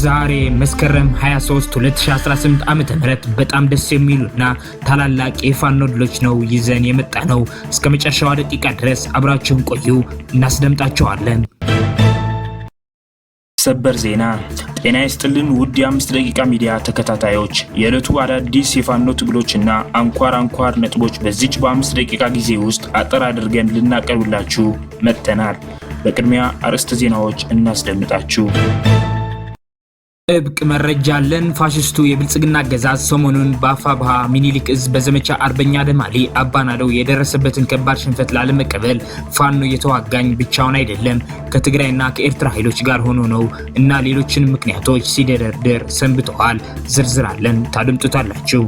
ዛሬ መስከረም 23 2018 ዓመተ ምህረት በጣም ደስ የሚሉና ታላላቅ የፋኖ ድሎች ነው ይዘን የመጣ ነው። እስከ መጨረሻው ደቂቃ ድረስ አብራችሁን ቆዩ፣ እናስደምጣችኋለን። ሰበር ዜና። ጤና ይስጥልን ውድ የ5 ደቂቃ ሚዲያ ተከታታዮች፣ የዕለቱ አዳዲስ የፋኖ ትግሎችና አንኳር ነጥቦች በዚች በ5 ደቂቃ ጊዜ ውስጥ አጠር አድርገን ልናቀርብላችሁ መጥተናል። በቅድሚያ አርዕስተ ዜናዎች እናስደምጣችሁ። ጥብቅ መረጃ አለን። ፋሽስቱ የብልጽግና አገዛዝ ሰሞኑን በአፋብሃ ሚኒሊክ እዝ በዘመቻ አርበኛ ደማሊ አባናደው የደረሰበትን ከባድ ሽንፈት ላለመቀበል ፋኖ እየተዋጋኝ ብቻውን አይደለም ከትግራይና ከኤርትራ ኃይሎች ጋር ሆኖ ነው እና ሌሎችን ምክንያቶች ሲደረድር ሰንብተዋል። ዝርዝር አለን፣ ታደምጡታላችሁ።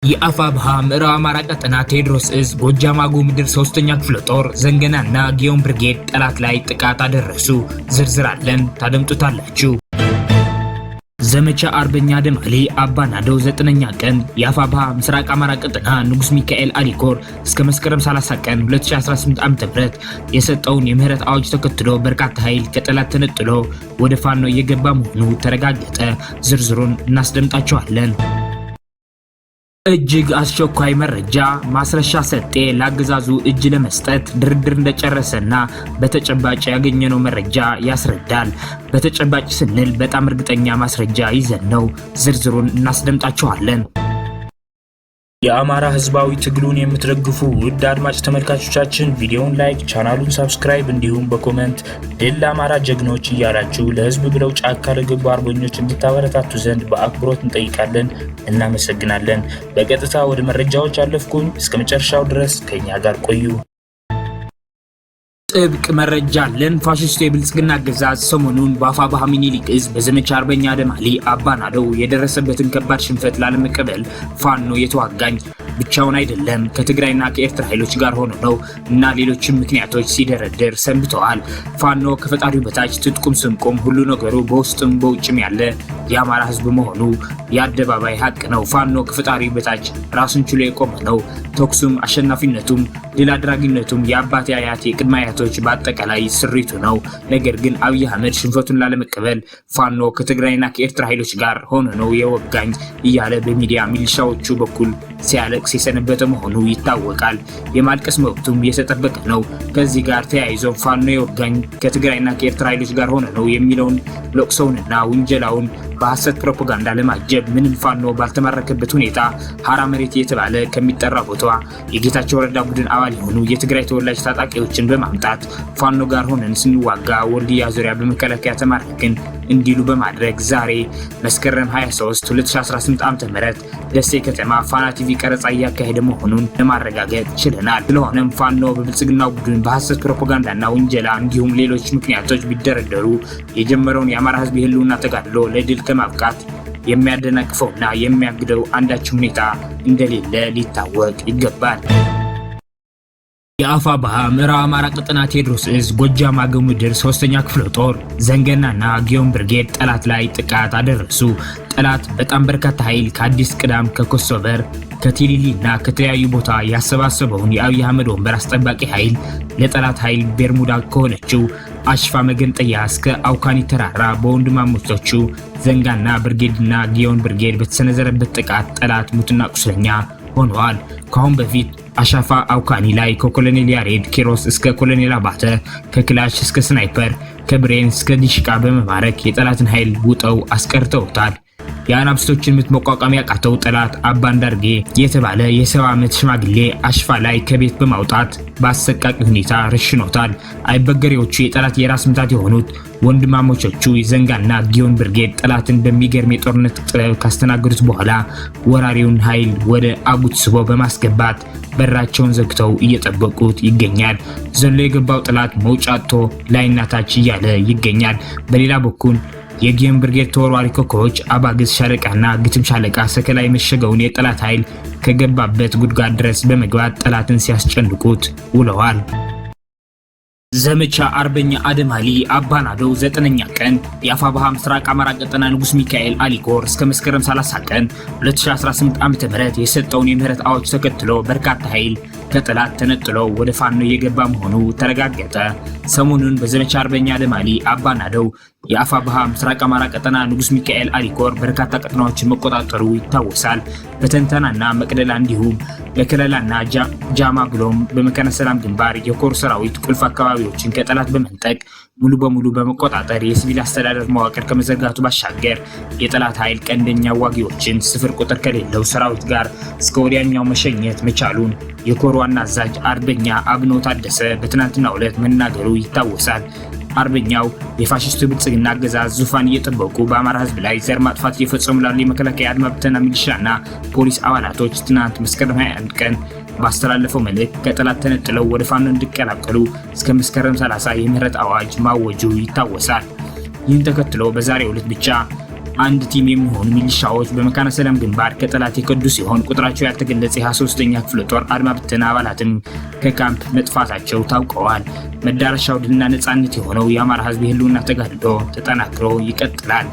የአፋብሃ ምዕራብ አማራ ቀጠና ቴዎድሮስ እዝ ጎጃም አገው ምድር 3ኛ ክፍለ ጦር ዘንገናና ጊዮን ብርጌድ ጠላት ላይ ጥቃት አደረሱ። ዝርዝር አለን፣ ታደምጡታላችሁ። ዘመቻ አርበኛ ደማሊ አባናደው 9ኛ ቀን የአፋብሃ ምስራቅ አማራ ቀጠና ንጉስ ሚካኤል አሊኮር እስከ መስከረም 30 ቀን 2018 ዓ.ም የሰጠውን የምህረት አዋጅ ተከትሎ በርካታ ኃይል ከጠላት ተነጥሎ ወደ ፋኖ እየገባ መሆኑ ተረጋገጠ። ዝርዝሩን እናስደምጣችኋለን። እጅግ አስቸኳይ መረጃ፣ ማስረሻ ሰጤ ለአገዛዙ እጅ ለመስጠት ድርድር እንደጨረሰና በተጨባጭ ያገኘነው መረጃ ያስረዳል። በተጨባጭ ስንል በጣም እርግጠኛ ማስረጃ ይዘን ነው። ዝርዝሩን እናስደምጣችኋለን። የአማራ ህዝባዊ ትግሉን የምትደግፉ ውድ አድማጭ ተመልካቾቻችን ቪዲዮውን ላይክ፣ ቻናሉን ሰብስክራይብ እንዲሁም በኮሜንት ድል ለአማራ ጀግኖች እያላችሁ ለህዝብ ብለው ጫካ ለገቡ አርበኞች እንድታበረታቱ ዘንድ በአክብሮት እንጠይቃለን። እናመሰግናለን። በቀጥታ ወደ መረጃዎች አለፍኩኝ። እስከ መጨረሻው ድረስ ከኛ ጋር ቆዩ። ጥብቅ መረጃ አለን። ፋሽስቱ የብልጽግና አገዛዝ ሰሞኑን በአፋብሃ ሚኒሊክ እዝ በዘመቻ አርበኛ ደማሊ አባናደው የደረሰበትን ከባድ ሽንፈት ላለመቀበል ፋኖ የተዋጋኝ ብቻውን አይደለም ከትግራይና ከኤርትራ ኃይሎች ጋር ሆኖ ነው እና ሌሎችም ምክንያቶች ሲደረድር ሰንብተዋል። ፋኖ ከፈጣሪው በታች ትጥቁም ስንቁም ሁሉ ነገሩ በውስጥም በውጭም ያለ የአማራ ህዝብ መሆኑ የአደባባይ ሀቅ ነው። ፋኖ ከፈጣሪው በታች ራሱን ችሎ የቆመ ነው። ተኩሱም አሸናፊነቱም ድል አድራጊነቱም የአባቴ አያቴ ቅድመ አያቶች በአጠቃላይ ስሪቱ ነው። ነገር ግን አብይ አህመድ ሽንፈቱን ላለመቀበል ፋኖ ከትግራይና ከኤርትራ ኃይሎች ጋር ሆኖ ነው የወጋኝ እያለ በሚዲያ ሚሊሻዎቹ በኩል ሲያለቅስ የሰነበተ መሆኑ ይታወቃል። የማልቀስ መብቱም የተጠበቀ ነው። ከዚህ ጋር ተያይዞ ፋኖ የወጋኝ ከትግራይና ከኤርትራ ኃይሎች ጋር ሆኖ ነው የሚለውን ለቅሶውንና ውንጀላውን በሐሰት ፕሮፓጋንዳ ለማጀብ ምንም ፋኖ ባልተማረከበት ሁኔታ ሐራ መሬት የተባለ ከሚጠራ ቦታ የጌታቸው ረዳ ቡድን አባል የሆኑ የትግራይ ተወላጅ ታጣቂዎችን በማምጣት ፋኖ ጋር ሆነን ስንዋጋ ወልዲያ ዙሪያ በመከላከያ ተማረክን እንዲሉ በማድረግ ዛሬ መስከረም 23 2018 ዓ.ም ደሴ ከተማ ፋና ቲቪ ቀረጻ እያካሄደ መሆኑን ለማረጋገጥ ችለናል። ስለሆነም ፋኖ በብልጽግናው ቡድን በሐሰት ፕሮፓጋንዳና ውንጀላ እንዲሁም ሌሎች ምክንያቶች ቢደረደሩ የጀመረውን የአማራ ህዝብ የህልውና ተጋድሎ ለድል ከማብቃት የሚያደናቅፈውና የሚያግደው አንዳች ሁኔታ እንደሌለ ሊታወቅ ይገባል። የአፋብሃ ምዕራብ አማራ ቀጠና ቴዎድሮስ እዝ ጎጃም አገው ምድር 3ኛ ክፍለ ጦር ዘንገናና ጊዮን ብርጌድ ጠላት ላይ ጥቃት አደረሱ። ጠላት በጣም በርካታ ኃይል ከአዲስ ቅዳም፣ ከኮሶበር፣ ከቲሊሊና ከተለያዩ ቦታ ያሰባሰበውን የአብይ አህመድ ወንበር አስጠባቂ ኃይል ለጠላት ኃይል ቤርሙዳ ከሆነችው አሽፋ መገንጠያ እስከ አውካኒ ተራራ በወንድማማቾቹ ዘንጋና ብርጌድና ጊዮን ብርጌድ በተሰነዘረበት ጥቃት ጠላት ሙትና ቁስለኛ ሆነዋል። ከአሁን በፊት አሻፋ አውካኒ ላይ ከኮሎኔል ያሬድ ኪሮስ እስከ ኮሎኔል አባተ ከክላሽ እስከ ስናይፐር ከብሬን እስከ ዲሽቃ በመማረክ የጠላትን ኃይል ውጠው አስቀርተውታል። የአናብስቶችን ምት መቋቋም ያቃተው ጠላት አባንዳርጌ የተባለ የ70 ዓመት ሽማግሌ አሽፋ ላይ ከቤት በማውጣት በአሰቃቂ ሁኔታ ረሽኖታል። አይበገሬዎቹ የጠላት የራስ ምታት የሆኑት ወንድማማቾቹ ዘንጋና ጊዮን ብርጌድ ጠላትን በሚገርም የጦርነት ጥበብ ካስተናገዱት በኋላ ወራሪውን ኃይል ወደ አጉት ስቦ በማስገባት በራቸውን ዘግተው እየጠበቁት ይገኛል። ዘሎ የገባው ጠላት መውጫ አጥቶ ላይና ታች እያለ ይገኛል። በሌላ በኩል የጊዮን ብርጌድ ተወርዋሪ ኮከቦች አባግስ ሻለቃና ግትም ሻለቃ ሰከላ የመሸገውን የጠላት ኃይል ከገባበት ጉድጓድ ድረስ በመግባት ጠላትን ሲያስጨንቁት ውለዋል። ዘመቻ አርበኛ ደማሊ አባናደው 9ኛ ቀን የአፋብሃ ምስራቅ አማራ ቀጠና ንጉስ ሚካኤል አሊኮር እስከ መስከረም 30 ቀን 2018 ዓ.ም የሰጠውን የምህረት አዋጅ ተከትሎ በርካታ ኃይል ከጠላት ተነጥሎ ወደ ፋኖ እየገባ መሆኑ ተረጋገጠ። ሰሞኑን በዘመቻ አርበኛ ደማሊ አባናደው የአፋብሃ ምስራቅ አማራ ቀጠና ንጉስ ሚካኤል አሊኮር በርካታ ቀጠናዎችን መቆጣጠሩ ይታወሳል። በተንተናና መቅደላ እንዲሁም በከለላና ጃማ ብሎም በመካነ ሰላም ግንባር የኮር ሰራዊት ቁልፍ አካባቢዎችን ከጠላት በመንጠቅ ሙሉ በሙሉ በመቆጣጠር የሲቪል አስተዳደር መዋቅር ከመዘርጋቱ ባሻገር የጠላት ኃይል ቀንደኛ ዋጊዎችን ስፍር ቁጥር ከሌለው ሰራዊት ጋር እስከ ወዲያኛው መሸኘት መቻሉን የኮር ዋና አዛዥ አርበኛ አብኖ ታደሰ በትናንትናው ዕለት መናገሩ ይታወሳል። አርበኛው የፋሽስቱ ብልጽግና አገዛዝ ዙፋን እየጠበቁ በአማራ ህዝብ ላይ ዘር ማጥፋት እየፈጸሙ ላሉ የመከላከያ አድማ ብተና ሚሊሻና ፖሊስ አባላቶች ትናንት መስከረም 21 ቀን ባስተላለፈው መልእክት ከጠላት ተነጥለው ወደ ፋኖ እንዲቀላቀሉ እስከ መስከረም 30 የምህረት አዋጅ ማወጁ ይታወሳል። ይህን ተከትሎ በዛሬው ዕለት ብቻ አንድ ቲም የሚሆኑ ሚሊሻዎች በመካነ ሰላም ግንባር ከጠላት የከዱ ሲሆን ቁጥራቸው ያልተገለጸ የ23ኛ ክፍለ ጦር አድማ ብተና አባላትም ከካምፕ መጥፋታቸው ታውቀዋል። መዳረሻው ድልና ነጻነት የሆነው የአማራ ህዝብ የህልውና ተጋድሎ ተጠናክሮ ይቀጥላል።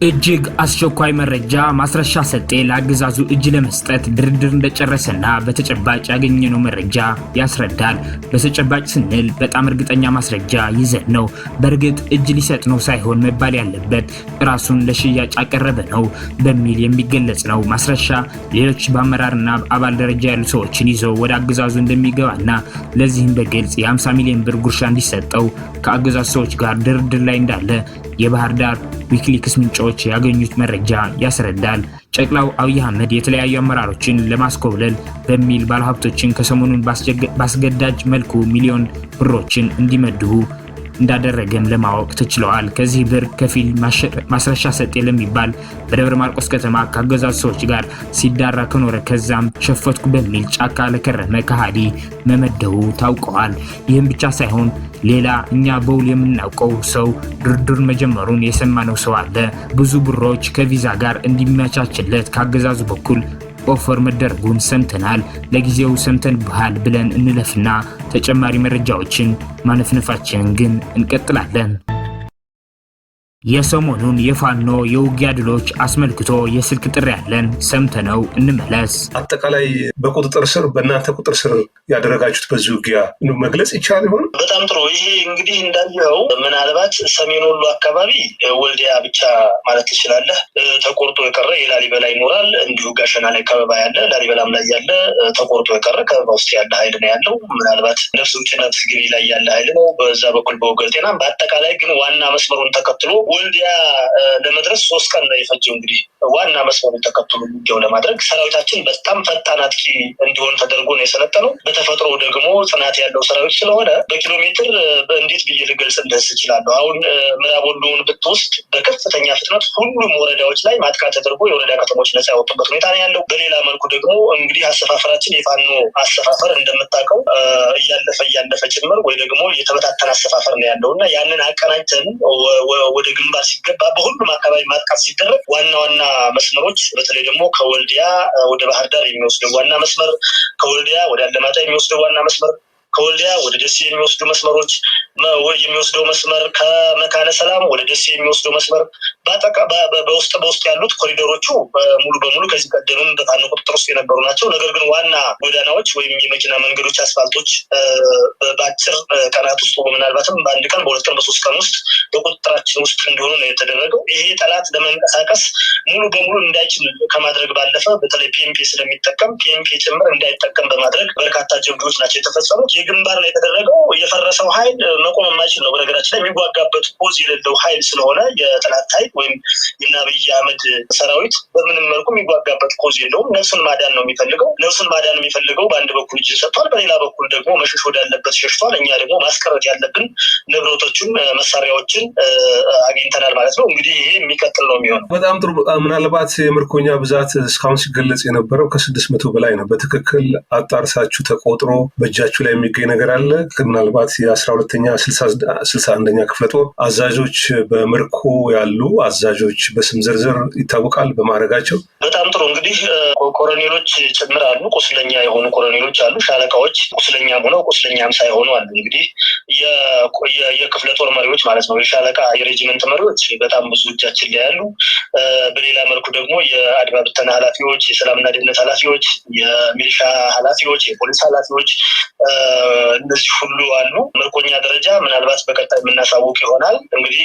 እጅግ አስቸኳይ መረጃ ማስረሻ ሰጤ ለአገዛዙ እጅ ለመስጠት ድርድር እንደጨረሰና በተጨባጭ ያገኘነው መረጃ ያስረዳል። በተጨባጭ ስንል በጣም እርግጠኛ ማስረጃ ይዘን ነው። በእርግጥ እጅ ሊሰጥ ነው ሳይሆን መባል ያለበት ራሱን ለሽያጭ አቀረበ ነው በሚል የሚገለጽ ነው። ማስረሻ ሌሎች በአመራርና አባል ደረጃ ያሉ ሰዎችን ይዞ ወደ አገዛዙ እንደሚገባና ለዚህም በግልጽ የ50 ሚሊዮን ብር ጉርሻ እንዲሰጠው ከአገዛዙ ሰዎች ጋር ድርድር ላይ እንዳለ የባህር ዳር ዊክሊክስ ምንጮች ያገኙት መረጃ ያስረዳል። ጨቅላው አብይ አህመድ የተለያዩ አመራሮችን ለማስኮብለል በሚል ባለሀብቶችን ከሰሞኑን ባስገዳጅ መልኩ ሚሊዮን ብሮችን እንዲመድቡ እንዳደረገም ለማወቅ ተችሏል። ከዚህ ብር ከፊል ማስረሻ ሰጤ ለሚባል በደብረ ማርቆስ ከተማ ከአገዛዙ ሰዎች ጋር ሲዳራ ከኖረ ከዛም ሸፈትኩ በሚል ጫካ ለከረመ ከሃዲ መመደቡ ታውቀዋል። ይህም ብቻ ሳይሆን ሌላ እኛ በውል የምናውቀው ሰው ድርድር መጀመሩን የሰማነው ሰው አለ። ብዙ ብሮች ከቪዛ ጋር እንዲመቻችለት ከአገዛዙ በኩል ኦፈር መደረጉን ሰምተናል። ለጊዜው ሰምተን ባህል ብለን እንለፍና ተጨማሪ መረጃዎችን ማነፍነፋችንን ግን እንቀጥላለን። የሰሞኑን የፋኖ የውጊያ ድሎች አስመልክቶ የስልክ ጥሪ ያለን ሰምተነው እንመለስ። አጠቃላይ በቁጥጥር ስር በእናንተ ቁጥጥር ስር ያደረጋችሁት በዚህ ውጊያ መግለጽ ይቻላል ይሆን? በጣም ጥሩ። ይሄ እንግዲህ እንዳየው ምናልባት ሰሜን ወሎ አካባቢ ወልዲያ ብቻ ማለት ትችላለህ። ተቆርጦ የቀረ የላሊበላ ይኖራል። እንዲሁ ጋሸና ላይ ከበባ ያለ፣ ላሊበላም ላይ ያለ ተቆርጦ የቀረ ከበባ ውስጥ ያለ ኃይል ነው ያለው። ምናልባት ነፍስ ውጭ ነፍስ ግቢ ላይ ያለ ኃይል ነው በዛ በኩል በወገርቴና። በአጠቃላይ ግን ዋና መስመሩን ተከትሎ ወልዲያ ለመድረስ 3 ቀን ነው የፈጀው። እንግዲህ ዋና መስመሩን ተከትሎ ውጊያው ለማድረግ ሰራዊታችን በጣም ፈጣን አጥቂ እንዲሆን ተደርጎ ነው የሰለጠነው። በተፈጥሮ ደግሞ ጽናት ያለው ሰራዊት ስለሆነ በኪሎ ሜትር እንዴት ብዬ ልገልጽ እንደስ ይችላል። አሁን ምዕራብ ወሎውን ብትወስድ በከፍተኛ ፍጥነት ሁሉም ወረዳዎች ላይ ማጥቃት ተደርጎ የወረዳ ከተሞች ነፃ ያወጡበት ሁኔታ ነው ያለው። በሌላ መልኩ ደግሞ እንግዲህ አሰፋፈራችን የፋኖ አሰፋፈር እንደምታውቀው እያለፈ ጭምር ወይ ደግሞ የተበታተነ አሰፋፈር ነው ያለው እና ያንን አቀናጅተን ወደ ግንባር ሲገባ በሁሉም አካባቢ ማጥቃት ሲደረግ ዋና መስመሮች በተለይ ደግሞ ከወልዲያ ወደ ባህር ዳር የሚወስደው ዋና መስመር፣ ከወልዲያ ወደ አለማጣ የሚወስደው ዋና መስመር፣ ከወልዲያ ወደ ደሴ የሚወስዱ መስመሮች የሚወስደው መስመር፣ ከመካነ ሰላም ወደ ደሴ የሚወስደው መስመር በውስጥ ያሉት ኮሪደሮቹ ሙሉ በሙሉ ከዚህ ቀደምም በፋኖ ቁጥጥር ውስጥ የነበሩ ናቸው። ነገር ግን ዋና ጎዳናዎች ወይም የመኪና መንገዶች፣ አስፋልቶች በአጭር ቀናት ውስጥ ምናልባትም በ1 ቀን በ2 ቀን በ3 ቀን ውስጥ በቁጥጥራችን ውስጥ እንዲሆኑ ነው የተደረገው። ይሄ ጠላት ለመንቀሳቀስ ሙሉ በሙሉ እንዳይችል ከማድረግ ባለፈ በተለይ ፒኤምፒ ስለሚጠቀም ፒኤምፒ ጭምር እንዳይጠቀም በማድረግ በርካታ ጀብዶች ናቸው የተፈጸሙት። የግንባር ላይ የተደረገው የፈረሰው ኃይል መቆም የማይችል ነው። በነገራችን ላይ የሚዋጋበት ፖዝ የሌለው ኃይል ስለሆነ የጠላት ኃይል ወይም የአብይ አህመድ ሰራዊት በምንም መልኩ የሚዋጋበት ፖዝ የለውም። ነፍሱን ማዳን ነው የሚፈልገው። ነፍሱን ማዳን የሚፈልገው በአንድ በኩል እጅ ሰጥቷል፣ በሌላ በኩል ደግሞ መሸሽ ወዳለበት ሸሽቷል። እኛ ደግሞ ማስቀረት ያለብን ንብረቶችን፣ መሳሪያዎችን አግኝተናል ማለት ነው። እንግዲህ ይሄ የሚቀጥል ነው የሚሆነው። በጣም ጥሩ። ምናልባት የምርኮኛ ብዛት እስካሁን ሲገለጽ የነበረው ከ600 በላይ ነው። በትክክል አጣርሳችሁ ተቆጥሮ በእጃችሁ ላይ የሚገኝ ነገር አለ? ምናልባት የ12ኛ 61ኛ ክፍለ ጦር አዛዦች በምርኮ ያሉ አዛዦች በስም ዝርዝር ይታወቃል በማዕረጋቸው? በጣም ጥሩ። እንግዲህ ኮሎኔሎች ጭምር አሉ፣ ቁስለኛ የሆኑ ኮሎኔሎች አሉ፣ ሻለቃዎች ቁስለኛም ሆነው ቁስለኛም ሳይሆኑ አሉ። እንግዲህ የክፍለ ጦር መሪዎች ማለት ነው፣ የሻለቃ የሬጂመንት መሪዎች በጣም ብዙ እጃችን ላይ ያሉ። በሌላ መልኩ ደግሞ የአድማ ብተና ኃላፊዎች፣ የሰላምና ደህንነት ኃላፊዎች፣ የሚሊሻ ኃላፊዎች፣ የፖሊስ ኃላፊዎች እነዚህ ሁሉ አሉ። ምርኮኛ ደረጃ ምናልባት በቀጣይ የምናሳውቅ ይሆናል። እንግዲህ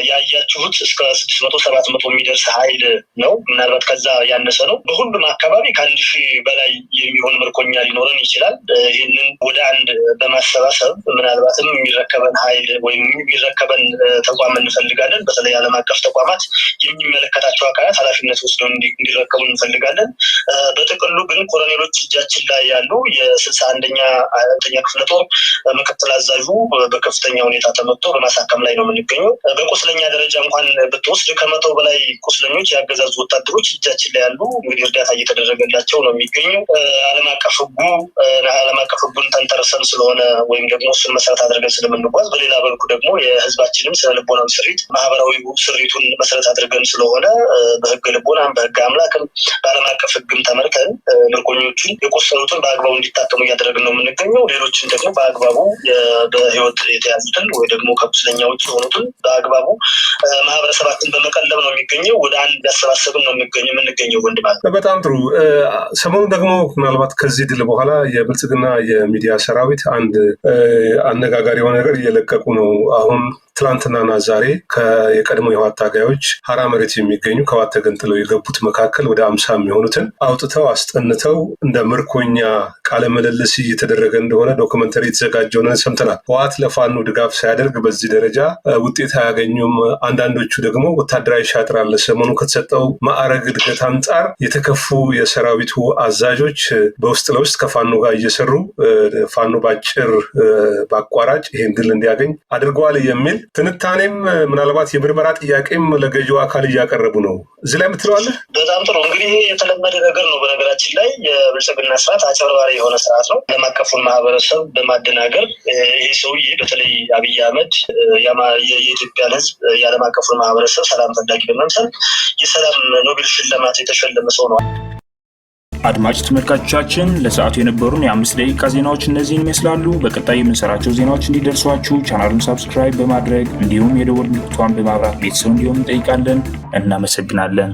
ያያችሁት እስከ 600-700 የሚደርስ ኃይል ነው። ምናልባት ከዛ ያነሰ ነው። በሁሉም አካባቢ ከ1000 በላይ የሚሆን ምርኮኛ ሊኖረን ይችላል። ይህንን ወደ አንድ በማሰባሰብ ምናልባትም የሚረከበን ኃይል ወይም የሚረከበን ተቋም እንፈልጋለን። በተለይ ዓለም አቀፍ ተቋማት የሚመለከታቸው አካላት ኃላፊነት ወስደው እንዲረከቡ እንፈልጋለን። በጥቅሉ ግን ኮሎኔሎች እጃችን ላይ ያሉ የ61ኛ ክፍለ ጦር ምክትል አዛዡ በከፍተኛ ሁኔታ ተመቶ በማሳከም ላይ ነው የምንገኘው። በቁስለኛ ደረጃ እንኳን ብትወስድ ከ100 በላይ ቁስለኞች ያገዛዙ ወታደሮች እጃችን ላይ ያሉ። እንግዲህ እርዳታ እየተደረገላቸው ነው የሚገኘው። ዓለም አቀፍ ሕጉን ተንተርሰን ስለሆነ ወይም ደግሞ እሱን መሰረት አድርገን ስለምንጓዝ፣ በሌላ በልኩ ደግሞ የህዝባችንም ስነ ልቦናዊ ስሪት ማህበራዊ ስሪቱን መሰረት አድርገን ስለሆነ በህገ ልቦናም በህገ አምላክም በዓለም አቀፍ ሕግም ተመርተን ምርኮኞቹን የቆሰሉትን በአግባቡ እንዲታከሙ እያደረግን ነው የምንገኘው። ሌሎችን ደግሞ በአግባቡ በህይወት የተያዙትን ወይ ደግሞ ከቁስለኛ ውጭ የሆኑትን በአግባቡ ማህበረሰባችን በመቀለብ ነው የሚገኘው። ወደ አንድ ያሰባሰብን ነው የምንገኘው። ወንድማል በጣም ጥሩ። ሰሞኑ ደግሞ ምናልባት ከዚህ ድል በኋላ የብልጽግና የሚዲያ ሰራዊት አንድ አነጋጋሪ የሆነ ነገር እየለቀቁ ነው። አሁን ትላንትናና ዛሬ የቀድሞ የህወሓት ታጋዮች ሀራ መሬት የሚገኙ ከህወሓት ተገንጥለው የገቡት መካከል ወደ 50 የሚሆኑትን አውጥተው አስጠንተው እንደ ምርኮኛ ቃለ ምልልስ እየተደረገ እንደሆነ ዶክመንተሪ የተዘጋጀውን ሰምተናል። ህወሓት ለፋኖ ድጋፍ ሳያደርግ በዚህ ደረጃ ውጤት አያገኙም። አንዳንዶቹ ደግሞ ወታደራዊ ሻጥር አለ። ሰሞኑ ከተሰጠው ማዕረግ እድገት አንጻር የተከፉ የሰራዊቱ አዛዦች በውስጥ ለውስጥ ከፋኖ ጋር እየሰሩ ፋኖ በአቋራጭ ይሄን ድል እንዲያገኝ አድርገዋል የሚል ትንታኔም ምናልባት የምርመራ ጥያቄም ለገዢው አካል እያቀረቡ ነው። እዚህ ላይ የምትለዋለህ? በጣም ጥሩ። እንግዲህ የተለመደ ነገር ነው። በነገራችን ላይ የብልጽግና ስርዓት አጭበርባሪ የሆነ ስርዓት ነው። ዓለም አቀፉን ማህበረሰብ በማደናገር ይህ ሰውዬ በተለይ አብይ አህመድ የኢትዮጵያን ህዝብ የዓለም አቀፉን ማህበረሰብ ሰላም ፈላጊ በመምሰል የሰላም ኖቤል ሽልማት የተሸለመ ሰው ነው። አድማጭ ተመልካቾቻችን ለሰዓቱ የነበሩን የ5 ደቂቃ ዜናዎች እነዚህን ይመስላሉ። በቀጣይ የምንሰራቸው ዜናዎች እንዲደርሷችሁ ቻናሉን ሰብስክራይብ በማድረግ እንዲሁም የደወል ምልክቷን በማብራት ቤተሰብ እንዲሆኑ እንጠይቃለን። እናመሰግናለን።